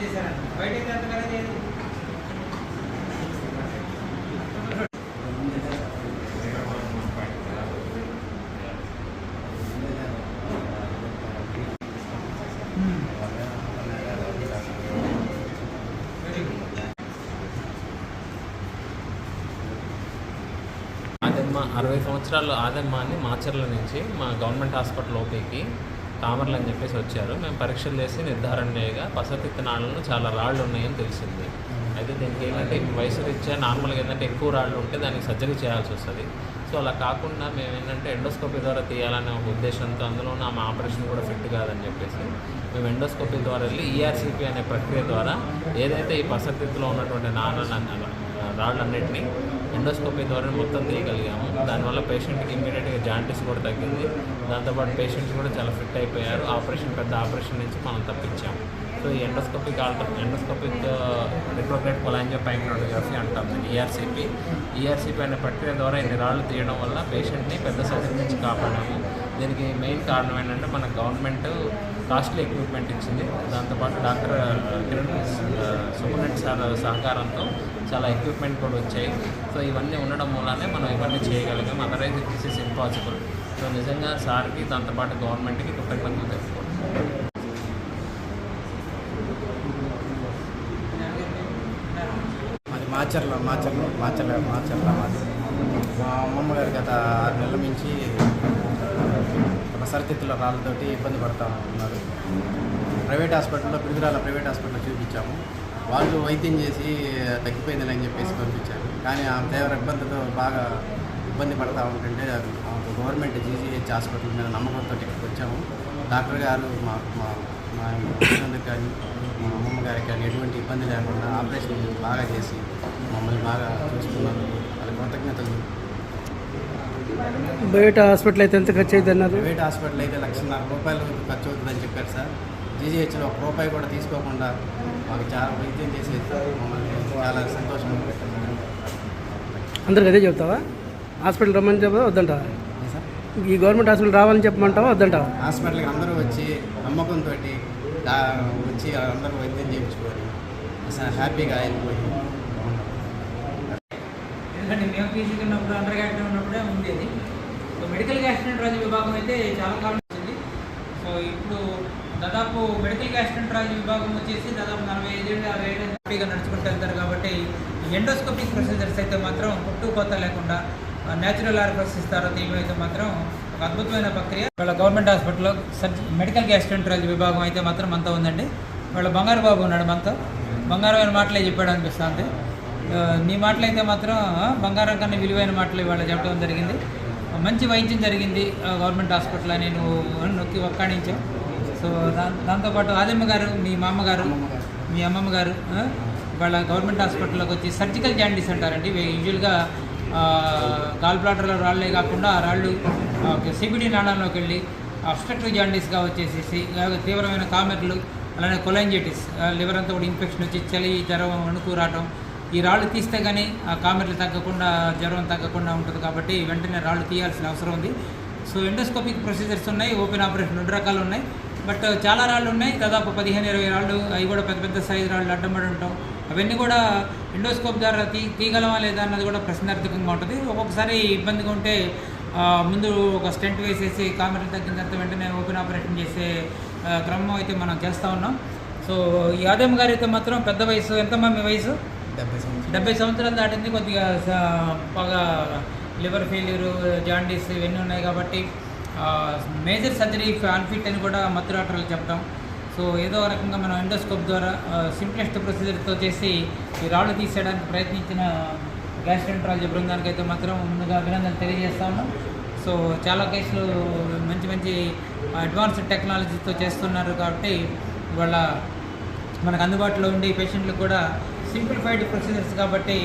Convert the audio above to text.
చేశారంట. బయటైతే ఎంతకన్నా చేయదు. ఆదమ్మ 60 సంవత్సరాలు ఆదమ్మ అని మాచర్ల నుంచి మా గవర్నమెంట్ హాస్పిటల్ ఓపీకి కామర్లు అని చెప్పేసి వచ్చారు. మేము పరీక్షలు చేసి నిర్ధారణ చేయగా పసపిత్త నాళంలో చాలా రాళ్ళు ఉన్నాయని తెలిసింది. అయితే దీనికి ఏంటంటే వయసు రీత్యా నార్మల్గా ఏంటంటే ఎక్కువ రాళ్ళు ఉంటే దానికి సర్జరీ చేయాల్సి వస్తుంది. సో అలా కాకుండా మేము ఏంటంటే ఎండోస్కోపీ ద్వారా తీయాలనే ఒక ఉద్దేశంతో, అందులో ఆమె ఆపరేషన్ కూడా ఫిట్ కాదని చెప్పేసి మేము ఎండోస్కోపీ ద్వారా వెళ్ళి ఈఆర్సీపీ అనే ప్రక్రియ ద్వారా ఏదైతే ఈ పసపిత్తులో ఉన్నటువంటి రాళ్ళన్నింటినీ ఎండోస్కోపీ ద్వారా మొత్తం తీయగలిగాము. దానివల్ల పేషెంట్కి ఇమీడియట్గా జాంటీస్ కూడా తగ్గింది. దాంతోపాటు పేషెంట్స్ కూడా చాలా ఫిట్ అయిపోయారు. పెద్ద ఆపరేషన్ నుంచి మనం తప్పించాము. సో ఈ ఎండోస్కోపిక్ రిట్రోగ్రేడ్ కొలాంజియోపైక్నోటోగ్రఫీ అంటాం. ఈఆర్సీపీ అనే ప్రక్రియ ద్వారా ఇన్ని రాళ్ళు తీయడం వల్ల పేషెంట్ని పెద్ద సర్జరీ నుంచి కాపాడాము. దీనికి మెయిన్ కారణం ఏంటంటే మన గవర్నమెంట్ కాస్ట్లీ ఎక్విప్మెంట్ ఇచ్చింది. దాంతోపాటు డాక్టర్ కిరణ్ సుబ్రహ్మణ్యం సార్ సహకారంతో చాలా ఎక్విప్మెంట్ కూడా వచ్చాయి. సో ఇవన్నీ ఉండడం వల్లనే మనం ఇవన్నీ చేయగలిగాం. Otherwise this is impossible. So నిజంగా సార్కి దాంతోపాటు గవర్నమెంట్కి కృతజ్ఞతలు తెలుపుకోండి. మాది మాచర్ల మాది. మా అమ్మమ్మ గారు గత 6 నెలల నుంచి సరితిత్తుల రాళ్ళతోటి ఇబ్బంది పడుతూ ఉన్నారు. ప్రైవేట్ హాస్పిటల్లో పిడుగురాల ప్రైవేట్ హాస్పిటల్లో చూపించాము. వాళ్ళు వైద్యం చేసి తగ్గిపోయిందని అని చెప్పేసి పంపించారు. కానీ ఆ తీవ్ర ఇబ్బందితో బాగా ఇబ్బంది పడతా ఉంటుంటే గవర్నమెంట్ జీజీహెచ్ హాస్పిటల్ మీద నమ్మకంతో ఇక్కడికి వచ్చాము. డాక్టర్ గారు మా కానీ మా అమ్మమ్మ గారికి కానీ ఎటువంటి ఇబ్బంది లేకుండా ఆపరేషన్ బాగా చేసి మమ్మల్ని బాగా చూసుకున్నారు. వాళ్ళ కృతజ్ఞతలు. బయట హాస్పిటల్ అయితే ఎంత ఖర్చు అవుతుంది అన్నారు? ప్రైవేట్ హాస్పిటల్ అయితే ₹1,50,000 ఖర్చు అవుతుందని చెప్పారు సార్. జీజీహెచ్లో ₹1 కూడా తీసుకోకుండా మాకు చాలా వైద్యం చేసి మమ్మల్ని చాలా సంతోషంగా పెట్టారు. అందరికి అదే చెప్తావా? హాస్పిటల్ రమ్మని చెప్పా వద్దంటావా? ఈ గవర్నమెంట్ హాస్పిటల్ రావాలని చెప్పమంటావా వద్దంటావా? హాస్పిటల్కి అందరూ వచ్చి నమ్మకంతో వచ్చి అందరూ వైద్యం చేయించుకొని అసలు హ్యాపీగా అయిపోయి. ఎందుకంటే మేము పీజీకి ఉన్నప్పుడు అండర్ గ్రాడ్యుయేట్ ఉన్నప్పుడే ఉండేది. సో మెడికల్ గ్యాస్ట్రాంట్రాలజీ విభాగం అయితే చాలా కాలం వచ్చింది. సో ఇప్పుడు దాదాపు మెడికల్ గ్యాస్ట్రాంట్రాలజీ విభాగం వచ్చేసి దాదాపు 45 ఏళ్ళు 60 ఏళ్ళు హ్యాపీగా నడుచుకుంటూ వెళ్తారు. కాబట్టి ఎండోస్కోపిక్ ప్రొసీజర్స్ అయితే మాత్రం కొత్త లేకుండా న్యాచురల్ ఆర్ఫర్సిస్ ద్వారా తీయమైతే మాత్రం ఒక అద్భుతమైన ప్రక్రియ. వాళ్ళ గవర్నమెంట్ హాస్పిటల్లో మెడికల్ గ్యాస్ట్రాంట్రాలజీ విభాగం అయితే మాత్రం మనతో ఉందండి. వాళ్ళ బంగారు బాబు ఉన్నాడు మనతో. బంగారమైన మాటలే చెప్పాడు అనిపిస్తుంది. నీ మాటలు అయితే మాత్రం బంగారం కన్నా విలువైన మాటలు ఇవాళ చెప్పడం జరిగింది. మంచి వైద్యం జరిగింది గవర్నమెంట్ హాస్పిటల్ అని నువ్వు నొక్కి ఒక్కాడించావు. సో దాంతోపాటు ఆదమ్మ గారు, మీ మామగారు, మీ అమ్మమ్మ గారు వాళ్ళ గవర్నమెంట్ హాస్పిటల్లోకి వచ్చి సర్జికల్ జాండీస్ అంటారండి. యూజువల్గా గాల్ బ్లాడర్లో రాళ్ళే కాకుండా ఆ రాళ్ళు సిబిడి నాళంలోకి వెళ్ళి అబ్స్ట్రక్టివ్ జాండీస్గా వచ్చేసేసి తీవ్రమైన కామెర్లు, అలానే కొలైంజైటిస్, లివర్ అంతా కూడా ఇన్ఫెక్షన్ వచ్చి చలి, జ్వరం, వణుకు రావటం. ఈ రాళ్ళు తీస్తే కానీ ఆ కామెర్లు తగ్గకుండా, జ్వరం తగ్గకుండా ఉంటుంది. కాబట్టి వెంటనే రాళ్ళు తీయాల్సిన అవసరం ఉంది. సో ఎండోస్కోపిక్ ప్రొసీజర్స్ ఉన్నాయి, ఓపెన్ ఆపరేషన్ 2 రకాలు ఉన్నాయి. బట్ చాలా రాళ్ళు ఉన్నాయి, దాదాపు 15-20 రాళ్ళు. అవి కూడా పెద్ద సైజు రాళ్ళు అడ్డంపడి ఉంటాం. అవన్నీ కూడా ఎండోస్కోప్ ద్వారా తీయగలమా లేదా అన్నది కూడా ప్రశ్నార్థకంగా ఉంటుంది. ఒక్కొక్కసారి ఇబ్బందిగా ఉంటే ముందు ఒక స్టెంట్ వేసేసి కామెర్లు తగ్గిన తర్వాత వెంటనే ఓపెన్ ఆపరేషన్ చేసే క్రమం అయితే మనం చేస్తూ ఉన్నాం. సో ఈ ఆదమ్మ గారు అయితే మాత్రం పెద్ద వయసు, ఎంతమ్మా మీ వయసు? 70 సంవత్సరాలు దాటింది. కొద్దిగా బాగా లివర్ ఫెయిల్యూరు, జాండీస్ ఇవన్నీ ఉన్నాయి. కాబట్టి మేజర్ సర్జరీ అన్ఫిట్ అని కూడా మత్తు డాక్టర్లు చెప్పడం. సో ఏదో రకంగా మనం ఎండోస్కోప్ ద్వారా సింప్లెస్ట్ ప్రొసీజర్తో చేసి ఈ రాళ్ళు తీసేయడానికి ప్రయత్నించిన గ్యాస్ట్రాంట్రాలజీ బృందానికి అయితే మాత్రం ముందుగా అభినందనలు తెలియజేస్తా ఉన్నాం. సో చాలా కేసులు మంచి అడ్వాన్స్డ్ టెక్నాలజీతో చేస్తున్నారు. కాబట్టి ఇవాళ మనకు అందుబాటులో ఉండి పేషెంట్లకు కూడా సింప్లిఫైడ్ ప్రొసీజర్స్ కాబట్టి